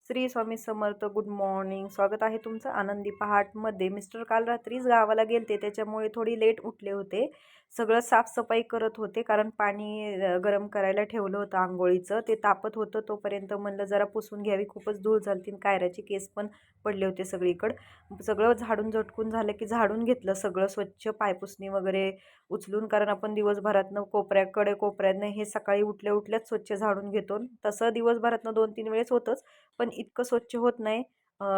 Shri Swami Samarth. Good morning. स्वागत आहे तुमचं आनंदी पहाटमध्ये. मिस्टर काल रात्रीच गावाला गेलते, त्याच्यामुळे थोडी लेट उठले होते. सगळं साफसफाई करत होते, कारण पाणी गरम करायला ठेवलं होतं आंघोळीचं. ते तापत होतं, तोपर्यंत म्हणलं जरा पुसून घ्यावी. खूपच धूळ झाली, कायराचे केस पण पडले होते सगळीकडं. सगळं झाडून झटकून झालं की झाडून घेतलं सगळं स्वच्छ, पायपुसणी वगैरे उचलून, कारण आपण दिवसभरातनं कोपऱ्यातनं हे सकाळी उठल्या उठल्याच स्वच्छ झाडून घेतो. तसं दिवसभरातनं 2-3 वेळेस होतंच, पण इतकं स्वच्छ होत नाही.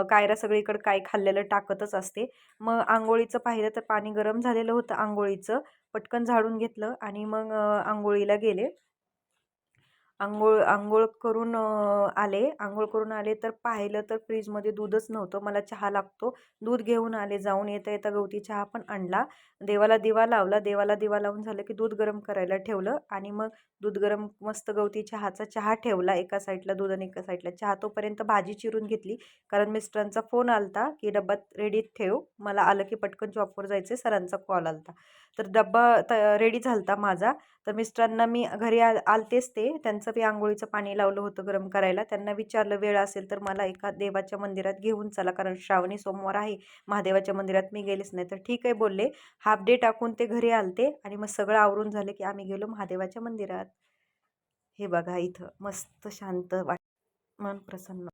कायरा सगळीकडे काय खाल्लेलं टाकतच असते. मग आंघोळीचं पाहिलं तर पाणी गरम झालेलं होतं आंघोळीचं. पटकन झाडून घेतलं आणि मग आंघोळीला गेले. आंघोळ करून आले तर पाहिलं तर फ्रीजमध्ये दूधच नव्हतं. मला चहा लागतो, दूध घेऊन आले. जाऊन येता येता गवती चहा पण आणला. देवाला दिवा लावला. देवाला दिवा लावून झालं की दूध गरम करायला ठेवलं आणि मग दूध गरम मस्त गवती चहा ठेवला. एका साईडला दूध आणि एका साईडला चहा. तोपर्यंत भाजी चिरून घेतली, कारण मिस्टरांचा फोन आलता की डब्यात रेडीत ठेव. मला आलं की पटकन जॉबवर जायचं, सरांचा कॉल आलता. तर डब्बा रेडी झालता माझा. तर मिस्टरांना मी घरी आलतेच, त्यांचं बी आंघोळीचं पाणी लावलं होतं गरम करायला. त्यांना विचारलं वेळ असेल तर मला एका देवाच्या मंदिरात घेऊन चला, कारण श्रावणी सोमवार आहे. महादेवाच्या मंदिरात मी गेलेच नाही. तर ठीक आहे बोलले. हाफ डे टाकून ते घरी आलते आणि मग सगळं आवरून झालं की आम्ही गेलो महादेवाच्या मंदिरात. हे बघा, इथं मस्त शांत मन प्रसन्न.